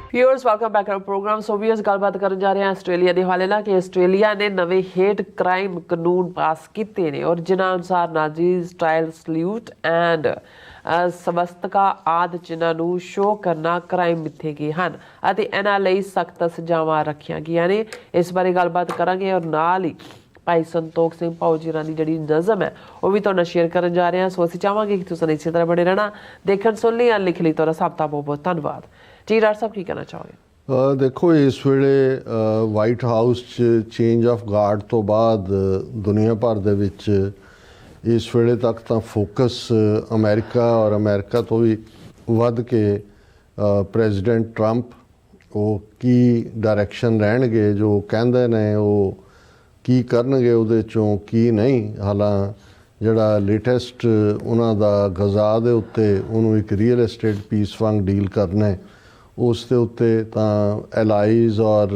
Viewers welcome back to programme. So viewers गलबात करन जा रहे हैं आस्ट्रेलिया के हवाले नाल कि आस्ट्रेलिया ने नवे हेट क्राइम कानून पास किए ने और जिन्हां अनुसार नाजी स्टाइल सल्यूट एंड ਸਵਸਤਕਾ ਆਦਿ ਜਿਨ੍ਹਾਂ ਨੂੰ ਸ਼ੋਅ ਕਰਨਾ ਕ੍ਰਾਈਮ ਮਿੱਥੇ ਗਏ ਹਨ ਅਤੇ ਇਹਨਾਂ ਲਈ ਸਖਤ ਸਜ਼ਾਵਾਂ ਰੱਖੀਆਂ ਗਈਆਂ ਨੇ। ਇਸ ਬਾਰੇ ਗੱਲਬਾਤ ਕਰਾਂਗੇ ਔਰ ਨਾਲ ਹੀ ਭਾਈ ਸੰਤੋਖ ਸਿੰਘ ਭਾਊ ਜੀ ਦੀ ਜਿਹੜੀ ਨਜ਼ਮ ਹੈ ਉਹ ਵੀ ਤੁਹਾਡੇ ਨਾਲ ਸ਼ੇਅਰ ਕਰਨ ਜਾ ਰਹੇ ਹਾਂ। ਸੋ ਅਸੀਂ ਚਾਹਾਂਗੇ ਕਿ ਤੁਸੀਂ ਇਸੇ ਤਰ੍ਹਾਂ ਬਣੇ ਰਹਿਣਾ, ਦੇਖਣ ਸੁਣ ਲਈ ਜਾਂ ਲਿਖ ਲਈ। ਤੁਹਾਡਾ ਸਭ ਦਾ ਬਹੁਤ ਬਹੁਤ ਧੰਨਵਾਦ ਜੀ। ਡਾਕਟਰ ਸਾਹਿਬ ਕੀ ਕਹਿਣਾ ਚਾਹੋਗੇ? ਦੇਖੋ, ਇਸ ਵੇਲੇ ਵਾਈਟ ਹਾਊਸ 'ਚ ਚੇਂਜ ਆਫ ਗਾਰਡ ਤੋਂ ਬਾਅਦ ਦੁਨੀਆ ਭਰ ਦੇ ਵਿੱਚ ਇਸ ਵੇਲੇ ਤੱਕ ਤਾਂ ਫੋਕਸ ਅਮਰੀਕਾ ਔਰ ਅਮਰੀਕਾ ਤੋਂ ਵੀ ਵੱਧ ਕੇ ਪ੍ਰੈਜ਼ੀਡੈਂਟ ਟਰੰਪ ਉਹ ਕੀ ਡਾਇਰੈਕਸ਼ਨ ਲੈਣਗੇ, ਜੋ ਕਹਿੰਦੇ ਨੇ ਉਹ ਕੀ ਕਰਨਗੇ, ਉਹਦੇ 'ਚੋਂ ਕੀ ਨਹੀਂ। ਹਾਲਾਂ ਜਿਹੜਾ ਲੇਟੈਸਟ ਉਹਨਾਂ ਦਾ ਗਜ਼ਾ ਦੇ ਉੱਤੇ ਉਹਨੂੰ ਇੱਕ ਰੀਅਲ ਏਸਟੇਟ ਪੀਸ ਵਾਂਗ ਡੀਲ ਕਰਨਾ, ਉਸ ਦੇ ਉੱਤੇ ਤਾਂ ਐਲਾਈਜ਼ ਔਰ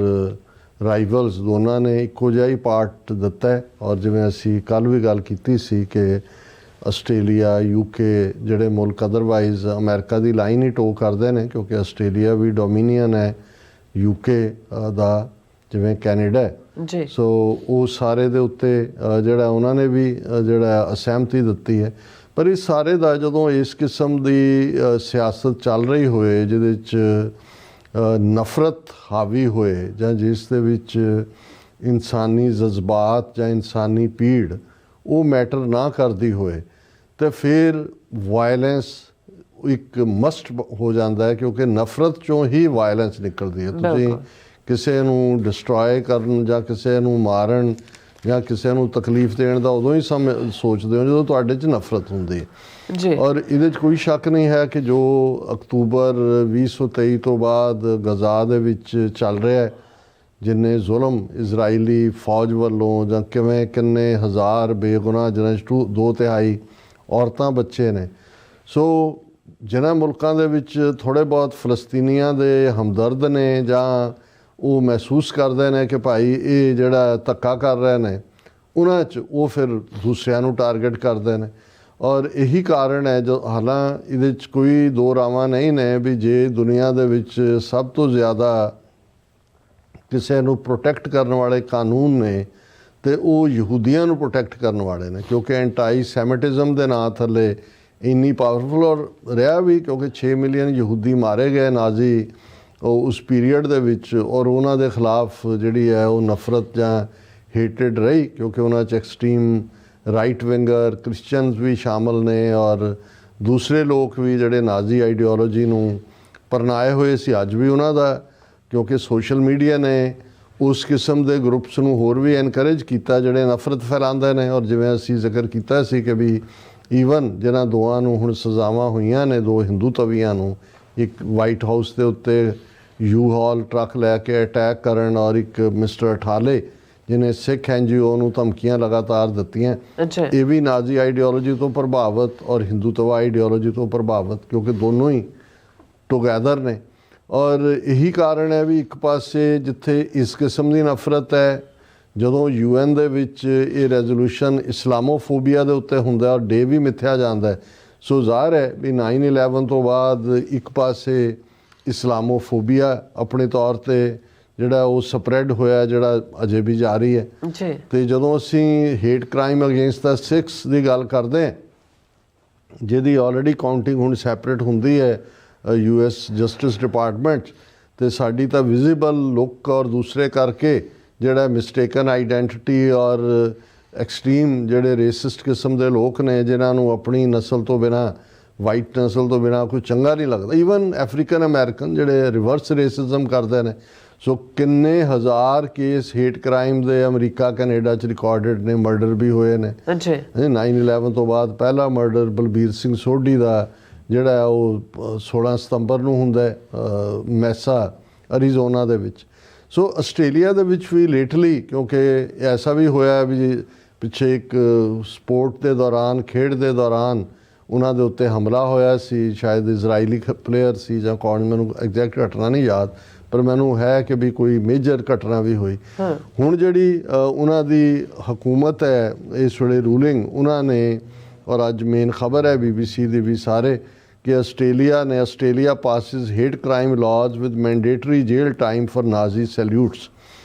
ਰਾਈਵਲਸ ਦੋਨਾਂ ਨੇ ਇੱਕੋ ਜਿਹਾ ਹੀ ਪਾਰਟ ਦਿੱਤਾ ਹੈ। ਔਰ ਜਿਵੇਂ ਅਸੀਂ ਕੱਲ੍ਹ ਵੀ ਗੱਲ ਕੀਤੀ ਸੀ ਕਿ ਆਸਟ੍ਰੇਲੀਆ UK ਜਿਹੜੇ ਮੁਲਕ otherwise America the line he to ਕਰਦੇ ਨੇ, ਕਿਉਂਕਿ ਆਸਟ੍ਰੇਲੀਆ ਵੀ ਡੋਮੀਨੀਅਨ ਹੈ UK ਦਾ, ਜਿਵੇਂ ਕੈਨੇਡਾ ਹੈ। ਸੋ ਉਹ ਸਾਰੇ ਦੇ ਉੱਤੇ ਜਿਹੜਾ ਉਹਨਾਂ ਨੇ ਵੀ ਜਿਹੜਾ ਅਸਹਿਮਤੀ ਦਿੱਤੀ ਹੈ। ਪਰ ਇਸ ਸਾਰੇ ਦਾ ਜਦੋਂ ਇਸ ਕਿਸਮ ਦੀ ਸਿਆਸਤ ਚੱਲ ਰਹੀ ਹੋਏ ਜਿਹਦੇ 'ਚ ਨਫ਼ਰਤ ਹਾਵੀ ਹੋਏ ਜਾਂ ਜਿਸ ਦੇ ਵਿੱਚ ਇਨਸਾਨੀ ਜਜ਼ਬਾਤ ਜਾਂ ਇਨਸਾਨੀ ਪੀੜ ਉਹ ਮੈਟਰ ਨਾ ਕਰਦੀ ਹੋਏ ਤਾਂ ਫਿਰ ਵਾਇਲੈਂਸ ਇੱਕ ਮਸਟ ਹੋ ਜਾਂਦਾ ਹੈ, ਕਿਉਂਕਿ ਨਫ਼ਰਤ 'ਚੋਂ ਹੀ ਵਾਇਲੈਂਸ ਨਿਕਲਦੀ ਹੈ। ਤੁਸੀਂ ਕਿਸੇ ਨੂੰ ਡਿਸਟਰੋਏ ਕਰਨ ਜਾਂ ਕਿਸੇ ਨੂੰ ਮਾਰਨ ਜਾਂ ਕਿਸੇ ਨੂੰ ਤਕਲੀਫ ਦੇਣ ਦਾ ਉਦੋਂ ਹੀ ਸੋਚਦੇ ਹੋ ਜਦੋਂ ਤੁਹਾਡੇ 'ਚ ਨਫ਼ਰਤ ਹੁੰਦੀ ਹੈ ਜੀ। ਔਰ ਇਹਦੇ 'ਚ ਕੋਈ ਸ਼ੱਕ ਨਹੀਂ ਹੈ ਕਿ ਜੋ ਅਕਤੂਬਰ 2023 ਤੋਂ ਬਾਅਦ ਗਜ਼ਾ ਦੇ ਵਿੱਚ ਚੱਲ ਰਿਹਾ ਹੈ, ਜਿੰਨੇ ਜ਼ੁਲਮ ਇਜ਼ਰਾਈਲੀ ਫੌਜ ਵੱਲੋਂ ਜਾਂ ਕਿੰਨੇ ਹਜ਼ਾਰ ਬੇਗੁਨਾਹ ਜਿਹਨਾਂ 'ਚ 2/3 ਔਰਤਾਂ ਬੱਚੇ ਨੇ। ਸੋ ਜਿਨ੍ਹਾਂ ਮੁਲਕਾਂ ਦੇ ਵਿੱਚ ਥੋੜ੍ਹੇ ਬਹੁਤ ਫਲਸਤੀਨੀਆਂ ਦੇ ਹਮਦਰਦ ਨੇ ਜਾਂ ਉਹ ਮਹਿਸੂਸ ਕਰਦੇ ਨੇ ਕਿ ਭਾਈ ਇਹ ਜਿਹੜਾ ਧੱਕਾ ਕਰ ਰਹੇ ਨੇ, ਉਹਨਾਂ 'ਚ ਉਹ ਫਿਰ ਦੂਸਰਿਆਂ ਨੂੰ ਟਾਰਗੇਟ ਕਰਦੇ ਨੇ। ਔਰ ਇਹੀ ਕਾਰਨ ਹੈ ਜੋ ਹਾਲਾਂ ਇਹਦੇ 'ਚ ਕੋਈ ਦੋ ਰਾਵਾਂ ਨਹੀਂ ਨੇ ਵੀ ਜੇ ਦੁਨੀਆ ਦੇ ਵਿੱਚ ਸਭ ਤੋਂ ਜ਼ਿਆਦਾ ਕਿਸੇ ਨੂੰ ਪ੍ਰੋਟੈਕਟ ਕਰਨ ਵਾਲੇ ਕਾਨੂੰਨ ਨੇ ਤੇ ਉਹ ਯਹੂਦੀਆਂ ਨੂੰ ਪ੍ਰੋਟੈਕਟ ਕਰਨ ਵਾਲੇ ਨੇ, ਕਿਉਂਕਿ ਐਂਟਾਈ ਸੈਮਿਟਿਜ਼ਮ ਦੇ ਨਾਂ ਥੱਲੇ ਇੰਨੀ ਪਾਵਰਫੁਲ ਔਰ ਰਿਹਾ ਵੀ, ਕਿਉਂਕਿ 6 ਮਿਲੀਅਨ ਯਹੂਦੀ ਮਾਰੇ ਗਏ ਨਾਜ਼ੀ ਉਸ ਪੀਰੀਅਡ ਦੇ ਵਿੱਚ। ਔਰ ਉਹਨਾਂ ਦੇ ਖਿਲਾਫ ਜਿਹੜੀ ਹੈ ਉਹ ਨਫ਼ਰਤ ਜਾਂ ਹੇਟਡ ਰਹੀ, ਕਿਉਂਕਿ ਉਹਨਾਂ 'ਚ ਐਕਸਟ੍ਰੀਮ ਰਾਈਟ ਵਿੰਗਰ ਕ੍ਰਿਸਚਨਸ ਵੀ ਸ਼ਾਮਲ ਨੇ ਔਰ ਦੂਸਰੇ ਲੋਕ ਵੀ ਜਿਹੜੇ ਨਾਜ਼ੀ ਆਈਡੀਓਲੋਜੀ ਨੂੰ ਪਰਨਾਏ ਹੋਏ ਸੀ ਅੱਜ ਵੀ ਉਹਨਾਂ ਦਾ, ਕਿਉਂਕਿ ਸੋਸ਼ਲ ਮੀਡੀਆ ਨੇ ਉਸ ਕਿਸਮ ਦੇ ਗਰੁੱਪਸ ਨੂੰ ਹੋਰ ਵੀ ਐਨਕਰੇਜ ਕੀਤਾ ਜਿਹੜੇ ਨਫ਼ਰਤ ਫੈਲਾਉਂਦੇ ਨੇ। ਔਰ ਜਿਵੇਂ ਅਸੀਂ ਜ਼ਿਕਰ ਕੀਤਾ ਸੀ ਕਿ ਵੀ ਈਵਨ ਜਿਹਨਾਂ ਦੋਵਾਂ ਨੂੰ ਹੁਣ ਸਜ਼ਾਵਾਂ ਹੋਈਆਂ ਨੇ, ਦੋ ਹਿੰਦੂ ਤਵੀਆਂ ਨੂੰ, ਇੱਕ ਵਾਈਟ ਹਾਊਸ ਦੇ ਉੱਤੇ U-Haul ਟਰੱਕ ਲੈ ਕੇ ਅਟੈਕ ਕਰਨ ਔਰ ਇੱਕ ਮਿਸਟਰ ਅਠਾਲੇ ਜਿਹਨੇ ਸਿੱਖ NGO ਨੂੰ ਧਮਕੀਆਂ ਲਗਾਤਾਰ ਦਿੱਤੀਆਂ, ਇਹ ਵੀ ਨਾਜ਼ੀ ਆਈਡੀਓਲੋਜੀ ਤੋਂ ਪ੍ਰਭਾਵਿਤ ਔਰ ਹਿੰਦੂਤਵਾ ਆਈਡੀਓਲੋਜੀ ਤੋਂ ਪ੍ਰਭਾਵਿਤ, ਕਿਉਂਕਿ ਦੋਨੋਂ ਹੀ ਟੁਗੈਦਰ ਨੇ। ਔਰ ਇਹੀ ਕਾਰਨ ਹੈ ਵੀ ਇੱਕ ਪਾਸੇ ਜਿੱਥੇ ਇਸ ਕਿਸਮ ਦੀ ਨਫ਼ਰਤ ਹੈ, ਜਦੋਂ UN ਦੇ ਵਿੱਚ ਇਹ ਰੈਜ਼ੋਲੂਸ਼ਨ ਇਸਲਾਮੋਫੋਬੀਆ ਦੇ ਉੱਤੇ ਹੁੰਦਾ ਔਰ ਡੇ ਵੀ ਮਿੱਥਿਆ ਜਾਂਦਾ, ਸੋ ਜ਼ਾਹਰ ਹੈ ਵੀ 9/11 ਤੋਂ ਬਾਅਦ ਇੱਕ ਪਾਸੇ ਇਸਲਾਮੋਫੋਬੀਆ ਆਪਣੇ ਤੌਰ 'ਤੇ ਜਿਹੜਾ ਉਹ ਸਪਰੈਡ ਹੋਇਆ, ਜਿਹੜਾ ਅਜੇ ਵੀ ਜਾਰੀ ਹੈ। ਅਤੇ ਜਦੋਂ ਅਸੀਂ ਹੇਟ ਕ੍ਰਾਈਮ ਅਗੇਂਸਟ ਦਾ 6 ਦੀ ਗੱਲ ਕਰਦੇ ਹਾਂ, ਜਿਹਦੀ ਆਲਰੇਡੀ ਕਾਊਂਟਿੰਗ ਹੁਣ ਸੈਪਰੇਟ ਹੁੰਦੀ ਹੈ US ਜਸਟਿਸ ਡਿਪਾਰਟਮੈਂਟ, ਅਤੇ ਸਾਡੀ ਤਾਂ ਵਿਜ਼ੀਬਲ ਲੁੱਕ ਔਰ ਦੂਸਰੇ ਕਰਕੇ ਜਿਹੜਾ ਮਿਸਟੇਕਨ ਆਈਡੈਂਟੀਟੀ ਔਰ ਐਕਸਟ੍ਰੀਮ ਜਿਹੜੇ ਰੇਸਿਸਟ ਕਿਸਮ ਦੇ ਲੋਕ ਨੇ ਜਿਨ੍ਹਾਂ ਨੂੰ ਆਪਣੀ ਨਸਲ ਤੋਂ ਬਿਨਾਂ, ਵਾਈਟ ਨਸਲ ਤੋਂ ਬਿਨਾਂ ਕੋਈ ਚੰਗਾ ਨਹੀਂ ਲੱਗਦਾ, ਈਵਨ ਅਫਰੀਕਨ ਅਮੈਰੀਕਨ ਜਿਹੜੇ ਰਿਵਰਸ ਰੇਸਿਜ਼ਮ ਕਰਦੇ ਨੇ। ਸੋ ਕਿੰਨੇ ਹਜ਼ਾਰ ਕੇਸ ਹੇਟ ਕ੍ਰਾਈਮ ਦੇ ਅਮਰੀਕਾ ਕੈਨੇਡਾ 'ਚ ਰਿਕਾਰਡਡ ਨੇ, ਮਰਡਰ ਵੀ ਹੋਏ ਨੇ। 9/11 ਤੋਂ ਬਾਅਦ ਪਹਿਲਾ ਮਰਡਰ ਬਲਬੀਰ ਸਿੰਘ ਸੋਢੀ ਦਾ ਜਿਹੜਾ ਉਹ 16 ਸਤੰਬਰ ਨੂੰ ਹੁੰਦਾ ਮੈਸਾ ਅਰੀਜ਼ੋਨਾ ਦੇ ਵਿੱਚ। ਸੋ ਆਸਟ੍ਰੇਲੀਆ ਦੇ ਵਿੱਚ ਵੀ ਲੇਟਲੀ, ਕਿਉਂਕਿ ਐਸਾ ਵੀ ਹੋਇਆ ਵੀ ਪਿੱਛੇ ਇੱਕ ਸਪੋਰਟ ਦੇ ਦੌਰਾਨ, ਖੇਡ ਦੇ ਦੌਰਾਨ ਉਹਨਾਂ ਦੇ ਉੱਤੇ ਹਮਲਾ ਹੋਇਆ ਸੀ, ਸ਼ਾਇਦ ਇਜ਼ਰਾਈਲੀ ਪਲੇਅਰ ਸੀ ਜਾਂ ਕੌਣ, ਮੈਨੂੰ ਐਗਜ਼ੈਕਟ ਘਟਨਾ ਨਹੀਂ ਯਾਦ, ਪਰ ਮੈਨੂੰ ਹੈ ਕਿ ਵੀ ਕੋਈ ਮੇਜਰ ਘਟਨਾ ਵੀ ਹੋਈ। ਹੁਣ ਜਿਹੜੀ ਉਹਨਾਂ ਦੀ ਹਕੂਮਤ ਹੈ ਇਸ ਵੇਲੇ ਰੂਲਿੰਗ, ਉਹਨਾਂ ਨੇ, ਔਰ ਅੱਜ ਮੇਨ ਖਬਰ ਹੈ BBC ਦੀ ਵੀ ਸਾਰੇ, ਕਿ Australia passes hate crime laws with mandatory jail time for Nazi salutes,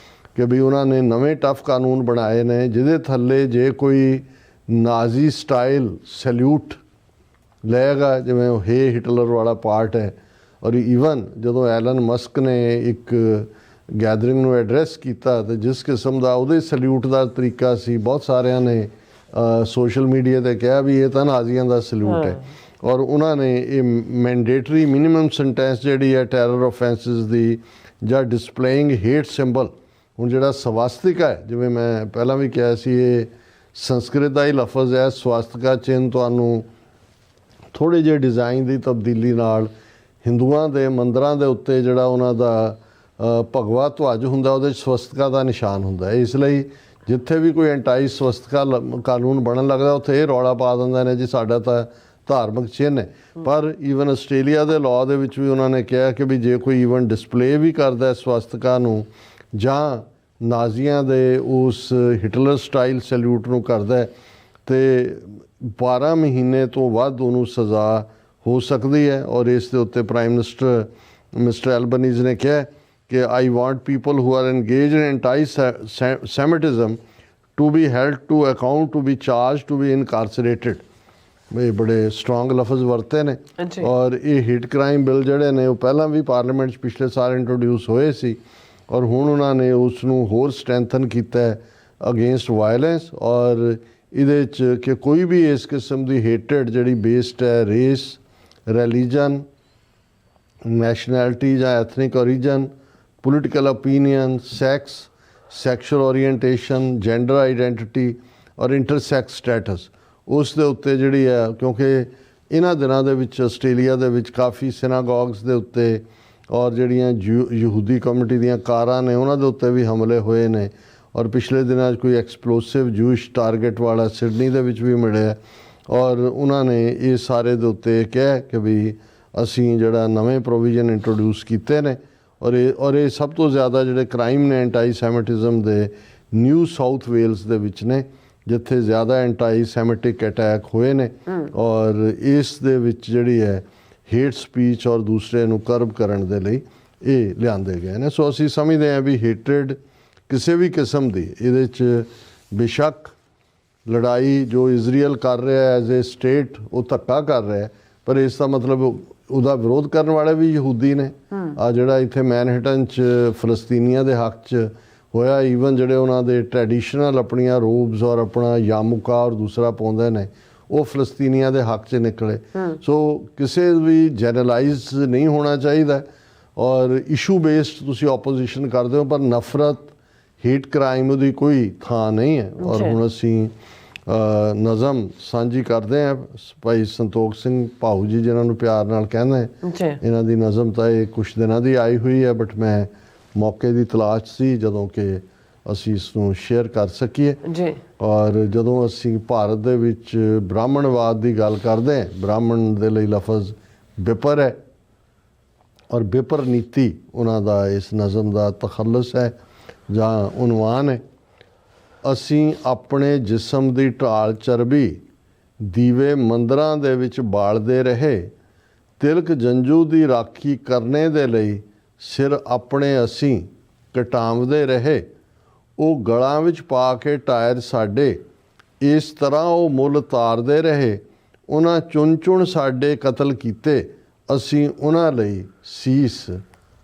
ਕਿ ਵੀ ਉਹਨਾਂ ਨੇ ਨਵੇਂ ਟਫ ਕਾਨੂੰਨ ਬਣਾਏ ਨੇ ਜਿਹਦੇ ਥੱਲੇ ਜੇ ਕੋਈ ਨਾਜ਼ੀ ਸਟਾਈਲ ਸੈਲਿਊਟ ਲਏਗਾ, ਜਿਵੇਂ ਉਹ ਹਿਟਲਰ ਵਾਲਾ ਪਾਰਟ ਹੈ। ਔਰ ਈਵਨ ਜਦੋਂ ਐਲਨ ਮਸਕ ਨੇ ਇੱਕ ਗੈਦਰਿੰਗ ਨੂੰ ਐਡਰੈਸ ਕੀਤਾ ਤੇ ਜਿਸ ਕਿਸਮ ਦਾ ਉਹਦੇ ਸੈਲਿਊਟ ਦਾ ਤਰੀਕਾ ਸੀ, ਬਹੁਤ ਸਾਰਿਆਂ ਨੇ ਸੋਸ਼ਲ ਮੀਡੀਆ 'ਤੇ ਕਿਹਾ ਵੀ ਇਹ ਤਾਂ ਨਾਜ਼ੀਆਂ ਦਾ ਸੈਲਿਊਟ ਹੈ। ਔਰ ਉਹਨਾਂ ਨੇ ਇਹ ਮੈਂਡੇਟਰੀ ਮਿਨੀਮਮ ਸੈਂਟੈਂਸ ਜਿਹੜੀ ਹੈ ਟੈਰਰ ਆਫੈਂਸਿਸ ਦੀ, ਜਾਂ ਡਿਸਪਲੇਇੰਗ ਹੇਟ ਸਿੰਬਲ, ਹੁਣ ਜਿਹੜਾ ਸਵਾਸਤਿਕਾ ਹੈ, ਜਿਵੇਂ ਮੈਂ ਪਹਿਲਾਂ ਵੀ ਕਿਹਾ ਸੀ, ਇਹ ਸੰਸਕ੍ਰਿਤ ਦਾ ਹੀ ਲਫ਼ਜ਼ ਹੈ। ਸਵਾਸਤਿਕਾ ਚਿੰਨ੍ਹ ਤੁਹਾਨੂੰ ਥੋੜ੍ਹੇ ਜਿਹੇ ਡਿਜ਼ਾਈਨ ਦੀ ਤਬਦੀਲੀ ਨਾਲ ਹਿੰਦੂਆਂ ਦੇ ਮੰਦਰਾਂ ਦੇ ਉੱਤੇ ਜਿਹੜਾ ਉਹਨਾਂ ਦਾ ਭਗਵਾ ਧਵਜ ਹੁੰਦਾ, ਉਹਦੇ 'ਚ ਸਵਸਤਿਕਾ ਦਾ ਨਿਸ਼ਾਨ ਹੁੰਦਾ ਹੈ। ਇਸ ਲਈ ਜਿੱਥੇ ਵੀ ਕੋਈ ਐਂਟਾਈ ਸਵਸਤਿਕਾ ਕਾਨੂੰਨ ਬਣਨ ਲੱਗਦਾ, ਉੱਥੇ ਇਹ ਰੌਲਾ ਪਾ ਦਿੰਦੇ ਨੇ ਜੀ ਸਾਡਾ ਤਾਂ ਧਾਰਮਿਕ ਚਿੰਨ੍ਹ ਹੈ। ਪਰ ਈਵਨ ਆਸਟ੍ਰੇਲੀਆ ਦੇ ਲਾਅ ਦੇ ਵਿੱਚ ਵੀ ਉਹਨਾਂ ਨੇ ਕਿਹਾ ਕਿ ਵੀ ਜੇ ਕੋਈ ਈਵਨ ਡਿਸਪਲੇ ਵੀ ਕਰਦਾ ਸਵਸਤਿਕਾ ਨੂੰ ਜਾਂ ਨਾਜ਼ੀਆਂ ਦੇ ਉਸ ਹਿਟਲਰ ਸਟਾਈਲ ਸੈਲਿਊਟ ਨੂੰ ਕਰਦਾ ਤੇ 12 ਮਹੀਨੇ ਤੋਂ ਵੱਧ ਉਹਨੂੰ ਸਜ਼ਾ ਹੋ ਸਕਦੀ ਹੈ। ਔਰ ਇਸ ਦੇ ਉੱਤੇ ਪ੍ਰਾਈਮ ਮਿਨਿਸਟਰ ਮਿਸਟਰ ਐਲਬਨੀਜ਼ ਨੇ ਕਿਹਾ ਕਿ I want people who are engage in antisemitism to be held to account, to be charge, to be incarcerated. ਇਹ ਬੜੇ ਸਟਰੋਂਗ ਲਫ਼ਜ਼ ਵਰਤੇ ਨੇ। ਔਰ ਇਹ ਹਿਟ ਕ੍ਰਾਈਮ ਬਿੱਲ ਜਿਹੜੇ ਨੇ ਉਹ ਪਹਿਲਾਂ ਵੀ ਪਾਰਲੀਮੈਂਟ 'ਚ ਪਿਛਲੇ ਸਾਲ ਇੰਟਰੋਡਿਊਸ ਹੋਏ ਸੀ, ਔਰ ਹੁਣ ਉਹਨਾਂ ਨੇ ਉਸ ਨੂੰ ਹੋਰ ਸਟਰੈਂਥਨ ਕੀਤਾ ਅਗੇਂਸਟ ਵਾਇਲੈਂਸ। ਔਰ ਇਹਦੇ 'ਚ ਕਿ ਕੋਈ ਵੀ ਇਸ ਕਿਸਮ ਦੀ ਹੇਟਡ ਜਿਹੜੀ ਬੇਸਡ ਹੈ ਰੇਸ, ਰਿਲੀਜਨ, ਨੈਸ਼ਨੈਲਿਟੀ ਜਾਂ ethnic origin, political opinion, sex, sexual orientation, gender identity ਔਰ ਇੰਟਰਸੈਕਸ ਸਟੇਟਸ, ਉਸ ਦੇ ਉੱਤੇ ਜਿਹੜੀ ਹੈ, ਕਿਉਂਕਿ ਇਹਨਾਂ ਦਿਨਾਂ ਦੇ ਵਿੱਚ ਆਸਟ੍ਰੇਲੀਆ ਦੇ ਵਿੱਚ ਕਾਫੀ ਸਿਨਾਗੋਗਸ ਦੇ ਉੱਤੇ ਔਰ ਜਿਹੜੀਆਂ ਯਹੂਦੀ ਕਮਿਊਨਿਟੀ ਦੀਆਂ ਕਾਰਾਂ ਨੇ ਉਹਨਾਂ ਦੇ ਉੱਤੇ ਵੀ ਹਮਲੇ ਹੋਏ ਨੇ। ਔਰ ਪਿਛਲੇ ਦਿਨਾਂ 'ਚ ਕੋਈ ਐਕਸਪਲੋਸਿਵ ਜੂਇਸ਼ ਟਾਰਗੇਟ ਵਾਲਾ ਸਿਡਨੀ ਦੇ ਵਿੱਚ ਵੀ ਮਿਲਿਆ। ਔਰ ਉਹਨਾਂ ਨੇ ਇਹ ਸਾਰੇ ਦੇ ਉੱਤੇ ਕਿਹਾ ਕਿ ਵੀ ਅਸੀਂ ਜਿਹੜਾ ਨਵੇਂ ਪ੍ਰੋਵੀਜ਼ਨ ਇੰਟਰੋਡਿਊਸ ਕੀਤੇ ਨੇ। ਔਰ ਇਹ ਸਭ ਤੋਂ ਜ਼ਿਆਦਾ ਜਿਹੜੇ ਕ੍ਰਾਈਮ ਨੇ ਐਂਟਾਈ ਸੈਮਿਟਿਜ਼ਮ ਦੇ ਨਿਊ ਸਾਊਥ ਵੇਲਸ ਦੇ ਵਿੱਚ ਨੇ, ਜਿੱਥੇ ਜ਼ਿਆਦਾ ਐਂਟਾਈ ਸੈਮਿਟਿਕ ਅਟੈਕ ਹੋਏ ਨੇ। ਔਰ ਇਸ ਦੇ ਵਿੱਚ ਜਿਹੜੀ ਹੈ ਹੇਟ ਸਪੀਚ ਔਰ ਦੂਸਰੇ ਨੂੰ ਕਰਬ ਕਰਨ ਦੇ ਲਈ ਇਹ ਲਿਆਂਦੇ ਗਏ ਨੇ। ਸੋ ਅਸੀਂ ਸਮਝਦੇ ਹਾਂ ਵੀ ਹੇਟਰਡ ਕਿਸੇ ਵੀ ਕਿਸਮ ਦੀ, ਇਹਦੇ 'ਚ ਬੇਸ਼ੱਕ ਲੜਾਈ ਜੋ ਇਜ਼ਰਾਈਲ ਕਰ ਰਿਹਾ ਐਜ਼ ਏ ਸਟੇਟ ਉਹ ਧੱਕਾ ਕਰ ਰਿਹਾ, ਪਰ ਇਸ ਦਾ ਮਤਲਬ ਉਹਦਾ ਵਿਰੋਧ ਕਰਨ ਵਾਲੇ ਵੀ ਯਹੂਦੀ ਨੇ। ਆ ਜਿਹੜਾ ਇੱਥੇ ਮੈਨਹਟਨ 'ਚ ਫਲਸਤੀਨੀਆਂ ਦੇ ਹੱਕ 'ਚ ਹੋਇਆ, ਈਵਨ ਜਿਹੜੇ ਉਹਨਾਂ ਦੇ ਟ੍ਰੈਡੀਸ਼ਨਲ ਆਪਣੀਆਂ ਰੋਬਸ ਔਰ ਆਪਣਾ ਯਾਮੁਕਾ ਔਰ ਦੂਸਰਾ ਪਾਉਂਦੇ ਨੇ, ਉਹ ਫਲਸਤੀਨੀਆਂ ਦੇ ਹੱਕ 'ਚ ਨਿਕਲੇ। ਸੋ ਕਿਸੇ ਵੀ ਜਨਰਲਾਈਜ਼ ਨਹੀਂ ਹੋਣਾ ਚਾਹੀਦਾ। ਔਰ ਇਸ਼ੂ ਬੇਸਡ ਤੁਸੀਂ ਆਪੋਜੀਸ਼ਨ ਕਰਦੇ ਹੋ, ਪਰ ਨਫ਼ਰਤ, ਹੇਟ ਕ੍ਰਾਈਮ ਉਹਦੀ ਕੋਈ ਥਾਂ ਨਹੀਂ ਹੈ। ਔਰ ਹੁਣ ਅਸੀਂ ਨਜ਼ਮ ਸਾਂਝੀ ਕਰਦੇ ਹਾਂ ਭਾਈ ਸੰਤੋਖ ਸਿੰਘ ਭਾਊ ਜੀ, ਜਿਨ੍ਹਾਂ ਨੂੰ ਪਿਆਰ ਨਾਲ ਕਹਿੰਦੇ, ਇਹਨਾਂ ਦੀ ਨਜ਼ਮ ਤਾਂ ਇਹ ਕੁਛ ਦਿਨਾਂ ਦੀ ਆਈ ਹੋਈ ਹੈ, ਬਟ ਮੈਂ ਮੌਕੇ ਦੀ ਤਲਾਸ਼ ਸੀ ਜਦੋਂ ਕਿ ਅਸੀਂ ਇਸ ਨੂੰ ਸ਼ੇਅਰ ਕਰ ਸਕੀਏ। ਔਰ ਜਦੋਂ ਅਸੀਂ ਭਾਰਤ ਦੇ ਵਿੱਚ ਬ੍ਰਾਹਮਣਵਾਦ ਦੀ ਗੱਲ ਕਰਦੇ ਹਾਂ, ਬ੍ਰਾਹਮਣ ਦੇ ਲਈ ਲਫ਼ਜ਼ ਬਿਪਰ ਹੈ ਔਰ ਬਿਪਰ ਨੀਤੀ ਉਹਨਾਂ ਦਾ ਇਸ ਨਜ਼ਮ ਦਾ ਤਖੱਲਸ ਹੈ ਜਾਂ ਉਨਵਾਨ ਹੈ। ਅਸੀਂ ਆਪਣੇ ਜਿਸਮ ਦੀ ਢਾਲ ਚਰਬੀ ਦੀਵੇ ਮੰਦਰਾਂ ਦੇ ਵਿੱਚ ਬਾਲਦੇ ਰਹੇ, ਤਿਲਕ ਜੰਜੂ ਦੀ ਰਾਖੀ ਕਰਨੇ ਦੇ ਲਈ ਸਿਰ ਆਪਣੇ ਅਸੀਂ ਕਟਾਵਦੇ ਰਹੇ। ਉਹ ਗਲਾਂ ਵਿੱਚ ਪਾ ਕੇ ਟਾਇਰ ਸਾਡੇ, ਇਸ ਤਰ੍ਹਾਂ ਉਹ ਮੁੱਲ ਤਾਰਦੇ ਰਹੇ। ਉਹਨਾਂ ਚੁਣ ਚੁਣ ਸਾਡੇ ਕਤਲ ਕੀਤੇ, ਅਸੀਂ ਉਹਨਾਂ ਲਈ ਸੀਸ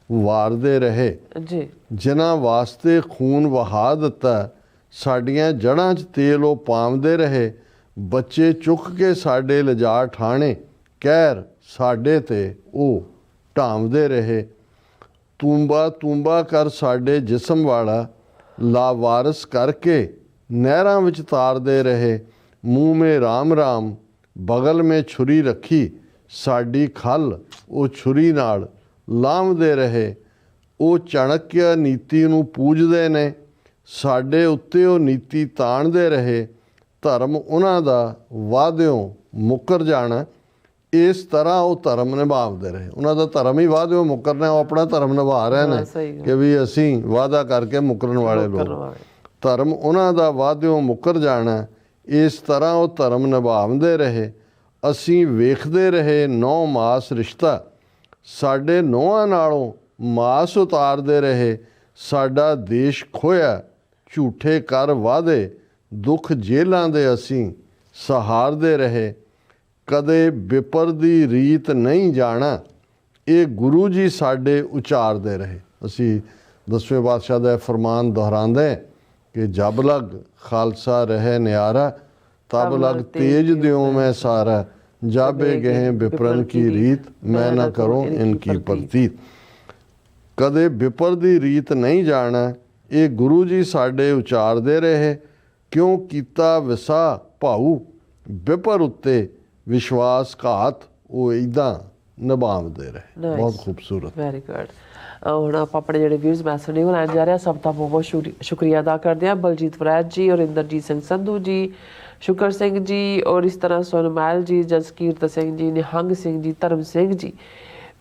ਵਾਰਦੇ ਰਹੇ। ਜਿਨ੍ਹਾਂ ਵਾਸਤੇ ਖੂਨ ਵਹਾ ਦਿੱਤਾ, ਸਾਡੀਆਂ ਜੜ੍ਹਾਂ 'ਚ ਤੇਲ ਉਹ ਪਾਉਂਦੇ ਰਹੇ। ਬੱਚੇ ਚੁੱਕ ਕੇ ਸਾਡੇ ਲਿਜਾ ਠਾਣੇ, ਕਹਿਰ ਸਾਡੇ 'ਤੇ ਉਹ ਢਾਂਵਦੇ ਰਹੇ। ਤੂੰਬਾ ਤੂੰਬਾ ਕਰ ਸਾਡੇ ਜਿਸਮ ਵਾਲਾ, ਲਾਵਾਰਸ ਕਰਕੇ ਨਹਿਰਾਂ ਵਿੱਚ ਤਾਰਦੇ ਰਹੇ। ਮੂੰਹ ਮੇ ਰਾਮ ਰਾਮ, ਬਗਲ ਮੇ ਛੁਰੀ ਰੱਖੀ, ਸਾਡੀ ਖੱਲ ਉਹ ਛੁਰੀ ਨਾਲ ਲਾਂਵਦੇ ਰਹੇ। ਉਹ ਚਾਣਕਿਆ ਨੀਤੀ ਨੂੰ ਪੂਜਦੇ ਨੇ, ਸਾਡੇ ਉੱਤੇ ਉਹ ਨੀਤੀ ਤਾਣਦੇ ਰਹੇ। ਧਰਮ ਉਹਨਾਂ ਦਾ ਵਾਅਦਿਓਂ ਮੁੱਕਰ ਜਾਣਾ, ਇਸ ਤਰ੍ਹਾਂ ਉਹ ਧਰਮ ਨਿਭਾਉਂਦੇ ਰਹੇ। ਉਹਨਾਂ ਦਾ ਧਰਮ ਹੀ ਵਾਅਦਿਓਂ ਮੁੱਕਰਨਾ, ਉਹ ਆਪਣਾ ਧਰਮ ਨਿਭਾ ਰਹੇ ਨੇ ਕਿ ਵੀ ਅਸੀਂ ਵਾਅਦਾ ਕਰਕੇ ਮੁੱਕਰਨ ਵਾਲੇ ਲੋਕ। ਧਰਮ ਉਹਨਾਂ ਦਾ ਵਾਅਦਿਓਂ ਮੁੱਕਰ ਜਾਣਾ, ਇਸ ਤਰ੍ਹਾਂ ਉਹ ਧਰਮ ਨਿਭਾਉਂਦੇ ਰਹੇ। ਅਸੀਂ ਵੇਖਦੇ ਰਹੇ 9 ਮਾਸ ਰਿਸ਼ਤਾ, ਸਾਡੇ ਨੌਹਾਂ ਨਾਲੋਂ ਮਾਸ ਉਤਾਰਦੇ ਰਹੇ, ਸਾਡਾ ਦੇਸ਼ ਖੋਇਆ ਝੂਠੇ ਕਰ ਵਾਅਦੇ, ਦੁੱਖ ਜੇਲਾਂ ਦੇ ਅਸੀਂ ਸਹਾਰਦੇ ਰਹੇ, ਕਦੇ ਵਿਪਰ ਦੀ ਰੀਤ ਨਹੀਂ ਜਾਣਾ, ਇਹ ਗੁਰੂ ਜੀ ਸਾਡੇ ਉਚਾਰਦੇ ਰਹੇ। ਅਸੀਂ 10ਵੇਂ ਪਾਤਸ਼ਾਹ ਦਾ ਫਰਮਾਨ ਦੁਹਰਾਉਂਦੇ ਕਿ ਜਬ ਲਗ ਖਾਲਸਾ ਰਹੇ ਨਿਆਰਾ, ਤਬ ਲਗ ਤੇਜ ਦਿਓ ਮੈਂ ਸਾਰਾ, ਜਾਬੇ ਗਏ ਵਿਪਰਨ ਕੀ ਰੀਤ, ਮੈਂ ਨਾ ਕਰੂੰ ਇਨਕੀ ਪ੍ਰਤੀਤ। ਕਦੇ ਵਿਪਰ ਦੀ ਰੀਤ ਨਹੀਂ ਜਾਣਾ, ਇਹ ਗੁਰੂ ਜੀ ਸਾਡੇ ਉਚਾਰਦੇ ਰਹੇ, ਕਿਉਂ ਕੀਤਾ ਵਿਸਾ ਭਾਊ, ਵਿਪਰ ਉੱਤੇ ਵਿਸ਼ਵਾਸ ਘਾਤ, ਉਹ ਇੱਦਾਂ ਨਿਭਾਉਂਦੇ ਰਹੇ। ਬਹੁਤ ਖੂਬਸੂਰਤ। Very good. ਹੁਣ ਆਪਾਂ ਆਪਣੇ ਜਿਹੜੇ ਵਿਊਜ਼ ਮੈਸੇਜ ਨੇ ਉਹ ਲੈਣ ਜਾ ਰਹੇ ਹਾਂ। ਸਭ ਦਾ ਬਹੁਤ ਬਹੁਤ ਸ਼ੁਕਰੀਆ ਅਦਾ ਕਰਦੇ ਹਾਂ ਬਲਜੀਤ ਵਰੈਤ ਜੀ ਔਰ ਇੰਦਰਜੀਤ ਸਿੰਘ ਸੰਧੂ ਜੀ, ਸ਼ੁਕਰ ਸਿੰਘ ਜੀ ਔਰ ਇਸ ਤਰ੍ਹਾਂ ਸੋਨਮੈਲ ਜੀ, ਜਸਕੀਰਤ ਸਿੰਘ ਜੀ, ਨਿਹੰਗ ਸਿੰਘ ਜੀ, ਧਰਮ ਸਿੰਘ ਜੀ,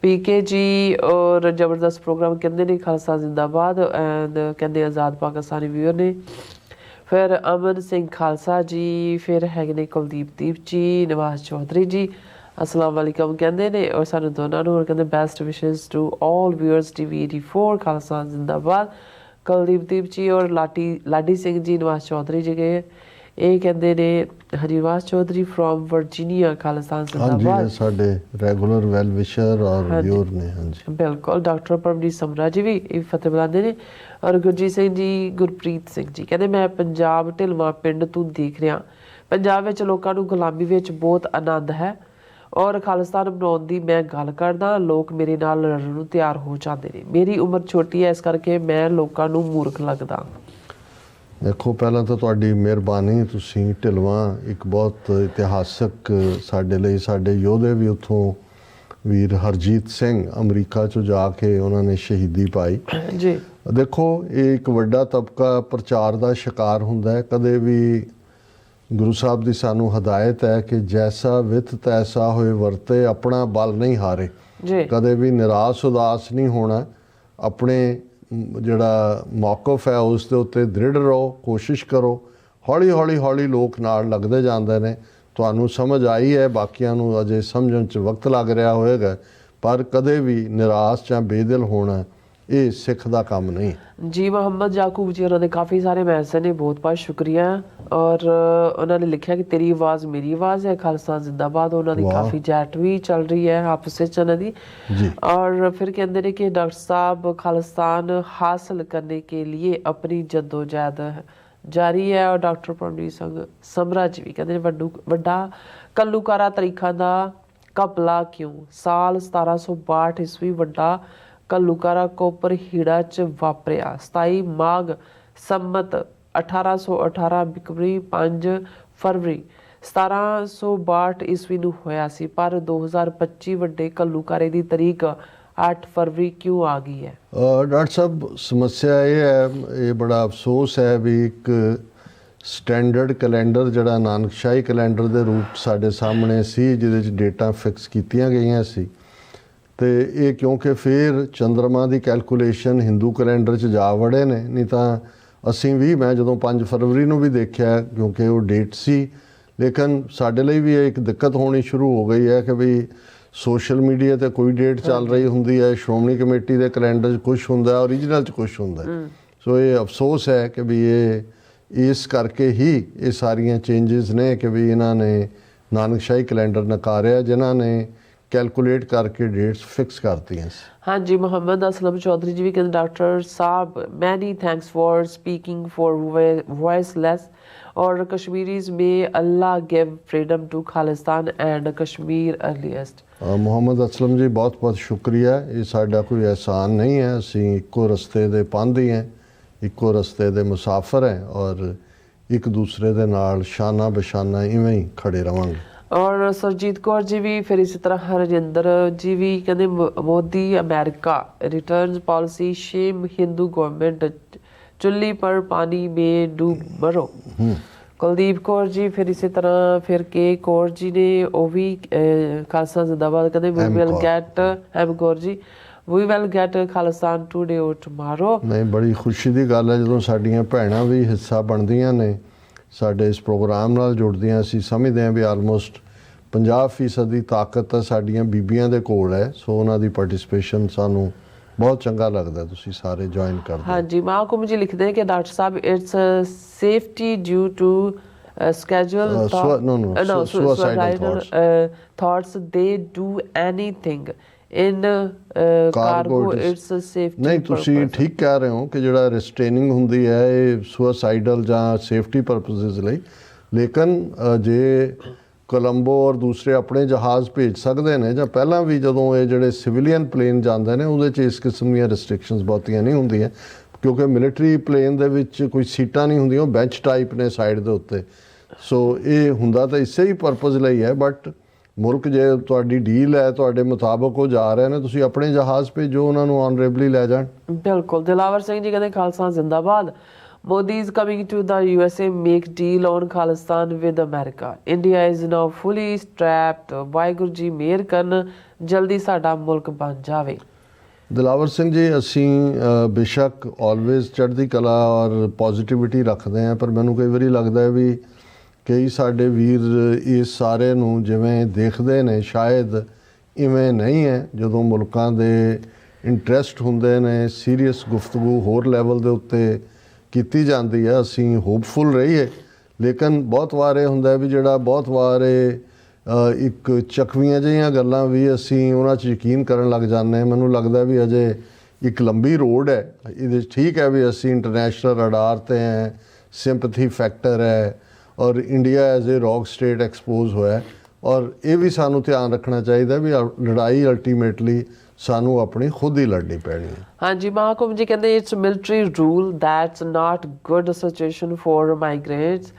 ਪੀਕੇ ਜੀ ਔਰ ਜ਼ਬਰਦਸਤ ਪ੍ਰੋਗਰਾਮ ਕਹਿੰਦੇ ਨੇ ਖਾਲਸਾ ਜ਼ਿੰਦਾਬਾਦ ਐਂਡ ਕਹਿੰਦੇ ਆਜ਼ਾਦ ਪਾਕਿਸਤਾਨੀ ਵੀਰ ਨੇ। ਫਿਰ ਅਮਨ ਸਿੰਘ ਖਾਲਸਾ ਜੀ, ਫਿਰ ਹੈਗੇ ਨੇ ਕੁਲਦੀਪ ਦੀਪ ਜੀ, ਨਵਾਜ਼ ਚੌਧਰੀ ਜੀ अस्सलाम वालेकुम कहते हैं और सानू दोनों और कहते best wishes to all viewers TV 84 Khalsa जिंदाबाद। कुलदीप दीप जी और लाडी सिंह जी, नवाज चौधरी जी गए ये कहते ने हरिवास चौधरी फ्रॉम वर्जीनिया, खालिस्तान जिंदाबाद। साडे रेगुलर वेल विशर और व्यूअर ने। हाँ जी बिल्कुल। डॉक्टर परमजीत समरा जी भी फतेह बुलाते हैं और गुरजीत सिंह जी, गुरप्रीत सिंह जी कहते मैं पंजाब ढिलवा पिंड तू देख रहा, पंजाब विच लोकां नूं गुलामी विच बहुत आनंद है और खालिस्तान बनाउण दी मैं गल करदा, लोग मेरे नाल लड़न नूं तैयार हो जाते हैं, मेरी उम्र छोटी है इस करके मैं लोकां नूं मूर्ख लगदा। देखो पहला तो तुहाडी मिहरबानी, तुसीं ढिलवां एक बहुत इतिहासक साडे लई, साडे योधे भी उत्थों वीर हरजीत सिंह अमरीका चों जाके उन्होंने शहीदी पाई जी। देखो ये एक वड्डा तबका प्रचार का शिकार हुंदा है। कदे भी गुरु साहब की सानू हदायत है कि जैसा वित तैसा होए वरते, अपना बल नहीं हारे, कदे भी निराश उदास नहीं होना, अपने जिहड़ा मौकफ है उस दे उत्ते दृढ़ रहो, कोशिश करो, हौली हौली हौली लोग नाल लगदे जांदे ने। तुहानू समझ आई है, बाकियां नू अजे समझण च वक्त लग रहा होएगा, पर कदे भी निराश जां बेदिल होना ये सिख दा काम नहीं जी। मोहम्मद याकूब जी उन्होंने काफ़ी सारे मैसेज ने, बहुत बहुत शुक्रिया। और उन्होंने लिखा कि तेरी आवाज़ मेरी आवाज़ है, खालसा जिंदाबाद। उन्होंने काफ़ी चैट भी चल रही है आपस दी। और फिर कहते हैं कि डॉक्टर साहब खालिस्तान हासिल करने के लिए अपनी जद्दोजहद जारी है। और डॉक्टर परमजीत सिंह समरा जी भी कहते हैं वड्डा कल्लूकारा तरीखा दा घपला क्यों, साल 1762 ईस्वी वड्डा कल्लूकारा कोपर हीड़ा च वापरिया, 27 माघ संमत 1818 बिकरी 5 फरवरी 1762 ईस्वी नूं होया सी, पर 2025 वड्डे कल्लूकारे दी तारीख 8 फरवरी क्यों आ गई है? डॉक्टर साहब समस्या ये है, ये बड़ा अफसोस है भी एक स्टैंडर्ड कैलेंडर जिहड़ा नानकशाही कैलेंडर दे रूप साडे सामने सी, जिहदे च डेटां फिक्स कीतियां गईयां सी, तो ये क्योंकि फिर चंद्रमा की कैलकुलेशन हिंदू कैलेंडर च जा वड़े ने, नहीं तो असी भी, मैं जो 5 फरवरी नूं भी देखा क्योंकि वो डेट सी, लेकिन साडे लई भी एक दिक्कत होनी शुरू हो गई है कि बई सोशल मीडिया ते कोई डेट चल रही हुंदी है, श्रोमणी कमेटी के कैलेंडर कुछ हुंदा, ओरिजिनल च कुछ हुंदा। सो ये अफसोस है कि भी ये इस करके ही ये सारियां चेंजिस ने कि भी इन्हां ने नानकशाही कैलेंडर नकारिया, जिन्हां ने कैलकुलेट करके डेट्स फिक्स करती हैं। हाँ जी। मोहम्मद असलम चौधरी जी भी कहते डॉक्टर साहब many thanks for speaking for voiceless और कश्मीरीज में अल्लाह give freedom to Khalistan and Kashmir earliest. Mohammad Aslam ji बहुत बहुत शुक्रिया, ये साडा कोई एहसान नहीं है, असी इक्को रस्ते दे पांधी हैं, इक्को रस्ते दे मुसाफिर हैं और एक दूसरे दे नाल शाना बशाना इवें ही खड़े रवांगे। और सरजीत कौर जी भी, फिर इसी तरह हरजिंदर जी भी कहते Modi America return policy shame Hindu government, चुल्ली पर पानी में डूब मरो। कुलदीप कौर जी, फिर इसी तरह फिर के कौर जी ने वो भी खालसा जिंदाबाद कहते we will get, M Kaur ji we will get Khalistan today और टुमारो। नहीं, बड़ी खुशी की गल है जो साडियां भैणां भी हिस्सा बनदियां ने साडे इस प्रोग्राम नाल जुड़दियां। असीं समझदे हां भी आलमोस्ट 50% ਦੀ ਤਾਕਤ ਸਾਡੀਆਂ ਬੀਬੀਆਂ ਦੇ ਕੋਲ ਹੈ। ਸੋ ਉਹਨਾਂ ਦੀ ਪਾਰਟਿਸਿਪੇਸ਼ਨ ਸਾਨੂੰ ਬਹੁਤ ਚੰਗਾ ਲੱਗਦਾ, ਤੁਸੀਂ ਸਾਰੇ ਜੁਆਇਨ ਕਰਦੇ ਹੋ। ਹਾਂਜੀ, ਮਹਾਕੁੰਭ ਜੀ ਲਿਖਦੇ ਨੇ ਕਿ ਡਾਕਟਰ ਸਾਹਿਬ it's safety due to schedule suicidal thoughts they do anything in cargo it's a safety ਨਹੀਂ, ਤੁਸੀਂ ਠੀਕ ਕਹਿ ਰਹੇ ਹੋ ਕਿ ਜਿਹੜਾ ਰਿਸਟ੍ਰੇਨਿੰਗ ਹੁੰਦੀ ਹੈ ਇਹ ਸੁਸਾਈਡਲ ਜਾਂ ਸੇਫਟੀ ਪਰਪਸਿਸ ਲਈ, ਲੇਕਿਨ ਜੇ ਕੋਲੰਬੋ ਔਰ ਦੂਸਰੇ ਆਪਣੇ ਜਹਾਜ਼ ਭੇਜ ਸਕਦੇ ਨੇ, ਜਾਂ ਪਹਿਲਾਂ ਵੀ ਜਦੋਂ ਇਹ ਜਿਹੜੇ ਸਿਵੀਲੀਅਨ ਪਲੇਨ ਜਾਂਦੇ ਨੇ ਉਹਦੇ 'ਚ ਇਸ ਕਿਸਮ ਦੀਆਂ ਰਿਸਟ੍ਰਿਕਸ਼ਨਸ ਬਹੁਤੀਆਂ ਨਹੀਂ ਹੁੰਦੀਆਂ, ਕਿਉਂਕਿ ਮਿਲਟਰੀ ਪਲੇਨ ਦੇ ਵਿੱਚ ਕੋਈ ਸੀਟਾਂ ਨਹੀਂ ਹੁੰਦੀਆਂ, ਉਹ ਬੈਂਚ ਟਾਈਪ ਨੇ ਸਾਈਡ ਦੇ ਉੱਤੇ। ਸੋ ਇਹ ਹੁੰਦਾ ਤਾਂ ਇਸੇ ਹੀ ਪਰਪਸ ਲਈ ਹੈ, ਬਟ ਮੁਲਕ ਜੇ ਤੁਹਾਡੀ ਡੀਲ ਹੈ, ਤੁਹਾਡੇ ਮੁਤਾਬਕ ਉਹ ਜਾ ਰਹੇ ਨੇ, ਤੁਸੀਂ ਆਪਣੇ ਜਹਾਜ਼ ਭੇਜੋ, ਉਹਨਾਂ ਨੂੰ ਆਨਰੇਬਲੀ ਲੈ ਜਾਣ। ਬਿਲਕੁਲ। ਦਿਲਾਵਰ ਸਿੰਘ ਜੀ ਕਹਿੰਦੇ ਖਾਲਸਾ ਜ਼ਿੰਦਾਬਾਦ। Modi is coming to the USA, make deal on Khalistan with America. India is now fully strapped. Waheguru ji ਮਿਹਰ ਕਰਨ, ਜਲਦੀ ਸਾਡਾ ਮੁਲਕ ਬਣ ਜਾਵੇ। ਦਿਲਾਵਰ ਸਿੰਘ ਜੀ, ਅਸੀਂ ਬੇਸ਼ੱਕ ਆਲਵੇਜ਼ ਚੜ੍ਹਦੀ ਕਲਾ ਔਰ ਪੋਜ਼ਿਟਿਵਿਟੀ ਰੱਖਦੇ ਹਾਂ, ਪਰ ਮੈਨੂੰ ਕਈ ਵਾਰੀ ਲੱਗਦਾ ਹੈ ਵੀ ਕਈ ਸਾਡੇ ਵੀਰ ਇਸ ਸਾਰੇ ਨੂੰ ਜਿਵੇਂ ਦੇਖਦੇ ਨੇ ਸ਼ਾਇਦ ਇਵੇਂ ਨਹੀਂ ਹੈ। ਜਦੋਂ ਮੁਲਕਾਂ ਦੇ ਇੰਟਰਸਟ ਹੁੰਦੇ ਨੇ, ਸੀਰੀਅਸ ਗੁਫ਼ਤਗੂ ਹੋਰ ਲੈਵਲ ਦੇ ਉੱਤੇ ਕੀਤੀ ਜਾਂਦੀ ਹੈ, ਅਸੀਂ ਹੋਪਫੁਲ ਰਹੀਏ, ਲੇਕਿਨ ਬਹੁਤ ਵਾਰ ਇਹ ਹੁੰਦਾ ਵੀ ਜਿਹੜਾ ਬਹੁਤ ਵਾਰ ਇੱਕ ਚਕਵੀਆਂ ਜਿਹੀਆਂ ਗੱਲਾਂ ਵੀ ਅਸੀਂ ਉਹਨਾਂ 'ਚ ਯਕੀਨ ਕਰਨ ਲੱਗ ਜਾਂਦੇ ਹਾਂ। ਮੈਨੂੰ ਲੱਗਦਾ ਵੀ ਅਜੇ ਇੱਕ ਲੰਬੀ ਰੋਡ ਹੈ ਇਹਦੇ। ਠੀਕ ਹੈ ਵੀ ਅਸੀਂ ਇੰਟਰਨੈਸ਼ਨਲ ਰਡਾਰ 'ਤੇ ਹੈ, ਸਿੰਪਥੀ ਫੈਕਟਰ ਹੈ, ਔਰ India as a rock state expose ਹੋਇਆ, ਔਰ ਇਹ ਵੀ ਸਾਨੂੰ ਧਿਆਨ ਰੱਖਣਾ ਚਾਹੀਦਾ ਵੀ ਲੜਾਈ ਅਲਟੀਮੇਟਲੀ ਸਾਨੂੰ ਆਪਣੀ ਖੁਦ ਹੀ ਲੜਨੀ ਪੈਣੀ ਹੈ। ਹਾਂਜੀ, ਮਹਾਕੁੰਭ ਜੀ ਕਹਿੰਦੇ it's military rule that's not good situation for migrants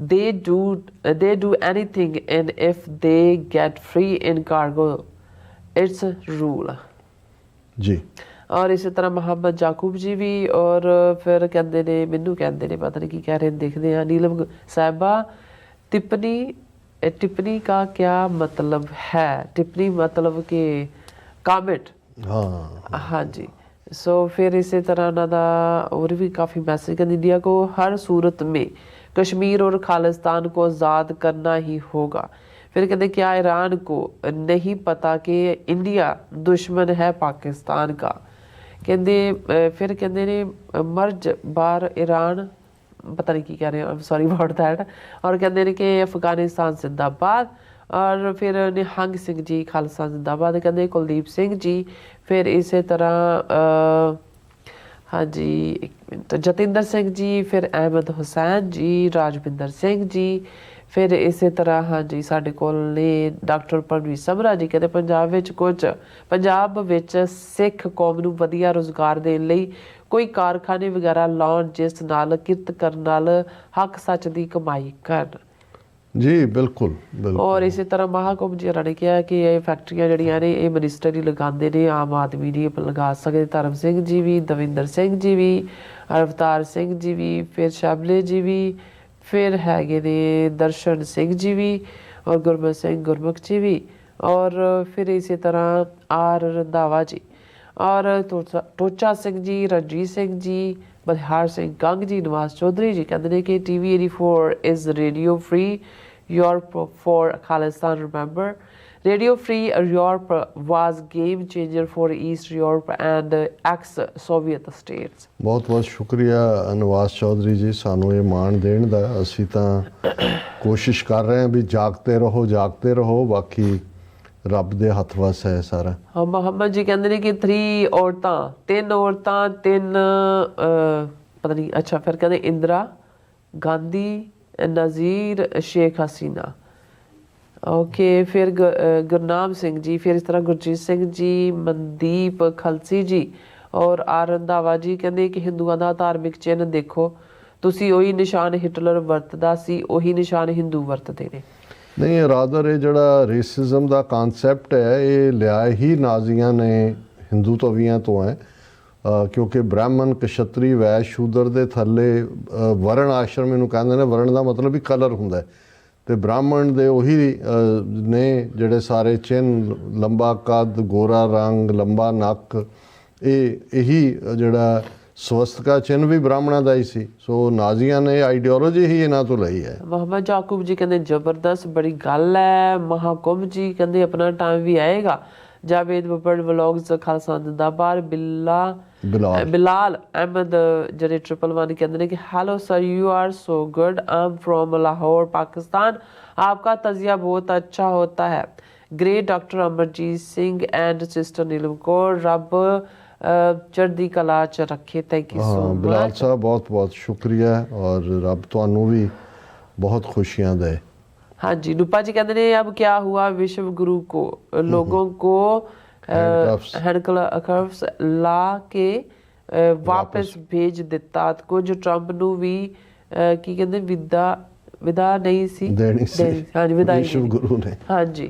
they do anything and if they get free in cargo it's rule ਜੀ। ਔਰ ਇਸੇ ਤਰ੍ਹਾਂ ਮੁਹੰਮਦ ਜਾਕੂਬ ਜੀ ਵੀ, ਔਰ ਫਿਰ ਕਹਿੰਦੇ ਨੇ, ਮੈਨੂੰ ਕਹਿੰਦੇ ਨੇ ਪਤਾ ਨਹੀਂ ਕੀ ਕਹਿ ਰਹੇ ਨੇ, ਦੇਖਦੇ ਹਾਂ। ਨੀਲਮ ਸਾਹਿਬਾ, टिप्पणी का क्या मतलब है? टिप्पणी मतलब कि कमेंट। हाँ जी। सो फिर इसी तरह उन्हों का और भी काफ़ी मैसेज कर, इंडिया को हर सूरत में कश्मीर और खालिस्तान को आज़ाद करना ही होगा। फिर कहते क्या ईरान को नहीं पता कि इंडिया दुश्मन है पाकिस्तान का? कहते फिर कहते ने मर्ज बार ईरान, पता नहीं की कह रहे हैं, सॉरी अबाउट दैट। और कहते हैं कि अफगानिस्तान जिंदाबाद। और फिर निहंग सिंह जी खालिस्तान जिंदाबाद कहते, कुलदीप सिंह जी। फिर इसी तरह हाँ जी, एक मिनट, जतिंदर सिंह जी, फिर अहमद हुसैन जी, राजविंदर सिंह जी। फिर इसी तरह हाँ जी साढ़े कोल ने डॉक्टर परमवीर समरा जी कहते पंजाब विच सिख कौम नूं वधिया रोज़गार देण लई कोई कारखाने वगैरह लाउण जिस नाल किरत करन नाल हक सच दी कमाई करन। जी बिल्कुल बिल्कुल। और इसी तरह महाकुंभ जी ने कहा कि ये फैक्ट्रियां जड़ियां ने ये मिनिस्टर ही लगाते हैं, आम आदमी नहीं लगा सकते। धर्म सिंह जी भी, दविंदर सिंह जी भी, अवतार सिंह जी भी, फिर शाबले जी भी, फिर हैगे ने दर्शन सिंह जी भी, और गुरमत सिंह गुरमुख जी भी, और फिर इसी तरह आर रंधावा जी, और टोचा सिंह जी, रणजीत सिंह जी, बलिहार सिंह कंग जी, नवाज चौधरी जी कहते हैं कि TV 84 is radio free Europe for Khalistan. Remember, Radio Free Europe was game changer for East Europe and ex-Soviet states. बहुत बहुत शुक्रिया नवाज चौधरी जी सानू ये मान देण दा। असी तां कोशिश कर रहे हैं भी जागते रहो, बाकी रब दे हथ वस है सारा। हाँ, मोहम्मद जी कहते हैं कि 3 औरतां 3 पता नहीं, अच्छा फिर कहते इंदिरा गांधी, नज़ीर, शेख हसीना, ओके। फिर गुरनाम सिंह जी, फिर इस तरह गुरजीत सिंह जी, मनदीप खलसी जी, और आर रंधावा जी कहते कि हिंदुओं का धार्मिक चिन्ह देखो, तुसी ਉਹੀ ਨਿਸ਼ਾਨ ਹਿਟਲਰ ਵਰਤਦਾ ਸੀ, ਉਹੀ ਨਿਸ਼ਾਨ ਹਿੰਦੂ ਵਰਤਦੇ ਨੇ। ਨਹੀਂ, ਰਾਦਰ ਇਹ ਜਿਹੜਾ ਰੇਸਿਜ਼ਮ ਦਾ ਕਨਸੈਪਟ ਹੈ ਇਹ ਲਿਆ ਹੀ ਨਾਜ਼ੀਆਂ ਨੇ ਹਿੰਦੂ ਤਵੀਆਂ ਤੋਂ ਹੈ, ਕਿਉਂਕਿ ਬ੍ਰਾਹਮਣ ਕਸ਼ਤਰੀ ਵੈਸ਼ ਸ਼ੂਦਰ ਦੇ ਥੱਲੇ ਵਰਣ ਆਸ਼ਰਮ ਇਹਨੂੰ ਕਹਿੰਦੇ ਨੇ। ਵਰਣ ਦਾ ਮਤਲਬ ਵੀ ਕਲਰ ਹੁੰਦਾ ਹੈ, ਅਤੇ ਬ੍ਰਾਹਮਣ ਦੇ ਉਹੀ ਨੇ ਜਿਹੜੇ ਸਾਰੇ ਚਿੰਨ੍ਹ, ਲੰਬਾ ਕੱਦ, ਗੋਰਾ ਰੰਗ, ਲੰਬਾ ਨੱਕ, ਇਹੀ ਜਿਹੜਾ ਸਵਸਤਿਕਾ ਚਿੰਨ੍ਹ ਵੀ ਬ੍ਰਾਹਮਣਾਂ ਦਾ ਹੀ ਸੀ। ਸੋ ਨਾਜ਼ੀਆਂ ਨੇ ਆਈਡੀਓਲੋਜੀ ਹੀ ਇਹਨਾਂ ਤੋਂ ਲਈ ਹੈ। ਮੁਹੰਮਦ ਯਾਕੂਬ ਜੀ ਕਹਿੰਦੇ ਜ਼ਬਰਦਸਤ ਬੜੀ ਗੱਲ ਹੈ। ਮਹਾਕੁੰਭ ਜੀ ਕਹਿੰਦੇ ਆਪਣਾ ਟਾਈਮ ਵੀ ਆਏਗਾ। ਜਾਵੇਦ ਬੱਬਰ ਵਲੌਗਸ ਖਾਲਸਾ ਜ਼ਿੰਦਾਬਾਦ। ਬਿਲਾਲ ਅਹਿਮਦ ਜਿਹੜੇ 111 ਕਹਿੰਦੇ ਨੇ ਕਿ hello sir, you are so good, I am from Lahore Pakistan, आपका तजिया बहुत अच्छा होता है। Great doctor Amarjeet Singh and sister Neelam Kaur, रब चढ़दी कला च रखे। Thank you so much Bilal ਸਾਹਿਬ, ਬਹੁਤ ਬਹੁਤ ਸ਼ੁਕਰੀਆ ਔਰ ਰੱਬ ਤੁਹਾਨੂੰ ਵੀ बहुत खुशियाँ दे। हाँ जी। रूपा जी कहते हैं अब क्या हुआ विश्व गुरु को लोगों को हैंडकफ्स ला के वापस भेज दिता। कुछ ट्रंप नू भी की कहते विदा नहीं सी देनी सी। हाँ जी, विदाई विश्व गुरु ने। हाँ जी।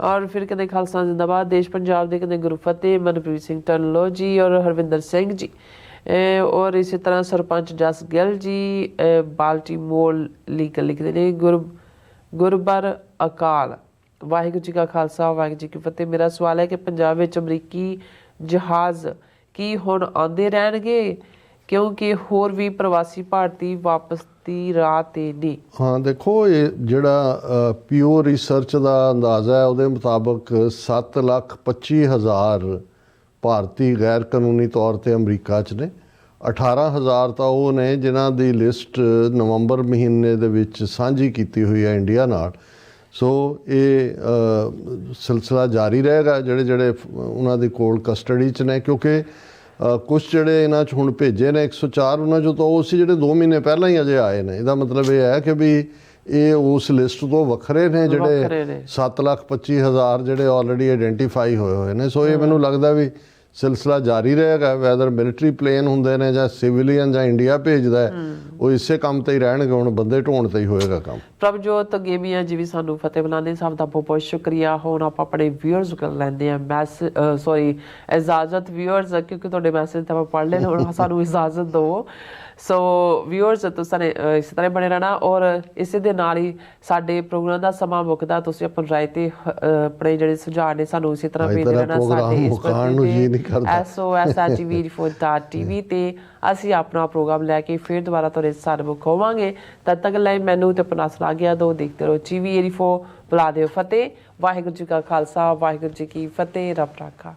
और फिर कहते खालसा जिंदाबाद। देश पंजाब दे कहते गुरु फतेह। मनप्रीत सिंह ढिल्लों जी और हरविंदर सिंह जी और इसी तरह सरपंच जस ਗਿੱਲ जी बाल्टीमोर लीगल लिखते हैं गुरबर अकाल। वाहिगुरू जी का खालसा वाहिगुरू जी की फतेह। मेरा सवाल है कि पंजाब ਵਿੱਚ ਅਮਰੀਕੀ ਜਹਾਜ਼ ਕੀ ਹੁਣ ਆਉਂਦੇ ਰਹਿਣਗੇ ਕਿਉਂਕਿ ਹੋਰ ਵੀ ਪ੍ਰਵਾਸੀ ਭਾਰਤੀ ਵਾਪਸ ਦੀ ਰਾਹ ਤੇ ਨੇ। ਹਾਂ ਦੇਖੋ, ਇਹ ਜਿਹੜਾ ਪਿਓਰ ਰਿਸਰਚ ਦਾ ਅੰਦਾਜ਼ਾ ਹੈ ਉਹਦੇ ਮੁਤਾਬਕ 7,25,000 ਭਾਰਤੀ ਗੈਰ ਕਾਨੂੰਨੀ ਤੌਰ ਤੇ ਅਮਰੀਕਾ 'ਚ ਨੇ। 18,000 ਤਾਂ ਉਹ ਨੇ ਜਿਨ੍ਹਾਂ ਦੀ ਲਿਸਟ ਨਵੰਬਰ ਮਹੀਨੇ ਦੇ ਵਿੱਚ ਸਾਂਝੀ ਕੀਤੀ ਹੋਈ ਹੈ ਇੰਡੀਆ ਨਾਲ। ਸੋ ਇਹ ਸਿਲਸਿਲਾ ਜਾਰੀ ਰਹੇਗਾ ਜਿਹੜੇ ਉਹਨਾਂ ਦੀ ਕੋਲ ਕਸਟਡੀ 'ਚ ਨੇ, ਕਿਉਂਕਿ ਕੁਛ ਜਿਹੜੇ ਇਹਨਾਂ 'ਚ ਹੁਣ ਭੇਜੇ ਨੇ 104 ਉਹਨਾਂ 'ਚੋਂ ਤਾਂ ਉਹ ਸੀ ਜਿਹੜੇ 2 ਮਹੀਨੇ ਪਹਿਲਾਂ ਹੀ ਅਜੇ ਆਏ ਨੇ। ਇਹਦਾ ਮਤਲਬ ਇਹ ਹੈ ਕਿ ਵੀ ਇਹ ਉਸ ਲਿਸਟ ਤੋਂ ਵੱਖਰੇ ਨੇ ਜਿਹੜੇ 7,25,000 ਜਿਹੜੇ ਆਲਰੇਡੀ ਆਇਡੈਂਟੀਫਾਈ ਹੋਏ ਨੇ। ਸੋ ਇਹ ਮੈਨੂੰ ਲੱਗਦਾ ਵੀ ਸਿਲਸਿਲਾ ਜਾਰੀ ਰਹੇਗਾ। ਵੈਦਰ ਮਿਲਟਰੀ ਪਲੇਨ ਹੁੰਦੇ ਨੇ ਜਾਂ ਸਿਵਿਲੀਅਨ ਜਾਂ ਇੰਡੀਆ ਭੇਜਦਾ ਹੈ, ਉਹ ਇਸੇ ਕੰਮ ਤੇ ਹੀ ਰਹਿਣਗੇ। ਹੁਣ ਬੰਦੇ ਢੋਣ ਤੇ ਹੀ ਹੋਏਗਾ ਕੰਮ। ਪ੍ਰਭਜੋਤ ਗੇਮੀਆਂ ਜੀ ਵੀ ਸਾਨੂੰ ਫਤਿਹ ਬੁਲਾਉਂਦੇ। ਸਭ ਦਾ ਬਹੁਤ ਬਹੁਤ ਸ਼ੁਕਰੀਆ। ਹੁਣ ਆਪਾਂ ਆਪਣੇ ਵਿਊਅਰਸ ਕਰ ਲੈਂਦੇ ਹਾਂ ਇਜਾਜ਼ਤ ਵਿਊਅਰਸ, ਕਿਉਂਕਿ ਤੁਹਾਡੇ ਮੈਸੇਜ ਤਾਂ ਆਪਾਂ ਪੜ੍ਹ ਲਏ। ਹੁਣ ਸਾਨੂੰ ਇਜਾਜ਼ਤ ਦਿਓ। ਸੋ ਵਿਊਅਰਸ ਤੁਸੀਂ ਇਸੇ ਤਰ੍ਹਾਂ ਬਣੇ ਰਹਿਣਾ ਔਰ ਇਸੇ ਦੇ ਨਾਲ ਹੀ ਸਾਡੇ ਪ੍ਰੋਗਰਾਮ ਦਾ ਸਮਾਂ ਮੁੱਕਦਾ। ਤੁਸੀਂ ਆਪਣੀ ਰਾਏ ਤੇ ਆਪਣੇ ਜਿਹੜੇ ਸੁਝਾਅ ਨੇ ਸਾਨੂੰ ਇਸੇ ਤਰ੍ਹਾਂ ਭੇਜਦੇ ਰਹਿਣਾ ਸਾਡੇ SOS@tv84.tv ਤੇ ਅਸੀਂ ਆਪਣਾ ਪ੍ਰੋਗਰਾਮ ਲੈ ਕੇ ਫਿਰ ਦੁਬਾਰਾ ਤੁਹਾਡੇ ਸਾਹਮਣੇ ਹੋਵਾਂਗੇ। ਤਦ ਤੱਕ ਲਈ ਮੈਨੂੰ ਤੇ ਆਪਣਾ ਸਲਾਹ ਗਿਆ ਦੋ ਦੇਖਦੇ ਰਹੋ TV84। ਬੁਲਾ ਦਿਓ ਫਤਿਹ। ਵਾਹਿਗੁਰੂ ਜੀ ਕਾ ਖਾਲਸਾ ਵਾਹਿਗੁਰੂ ਜੀ ਕੀ ਫਤਿਹ। ਰੱਬ ਰਾਖਾ।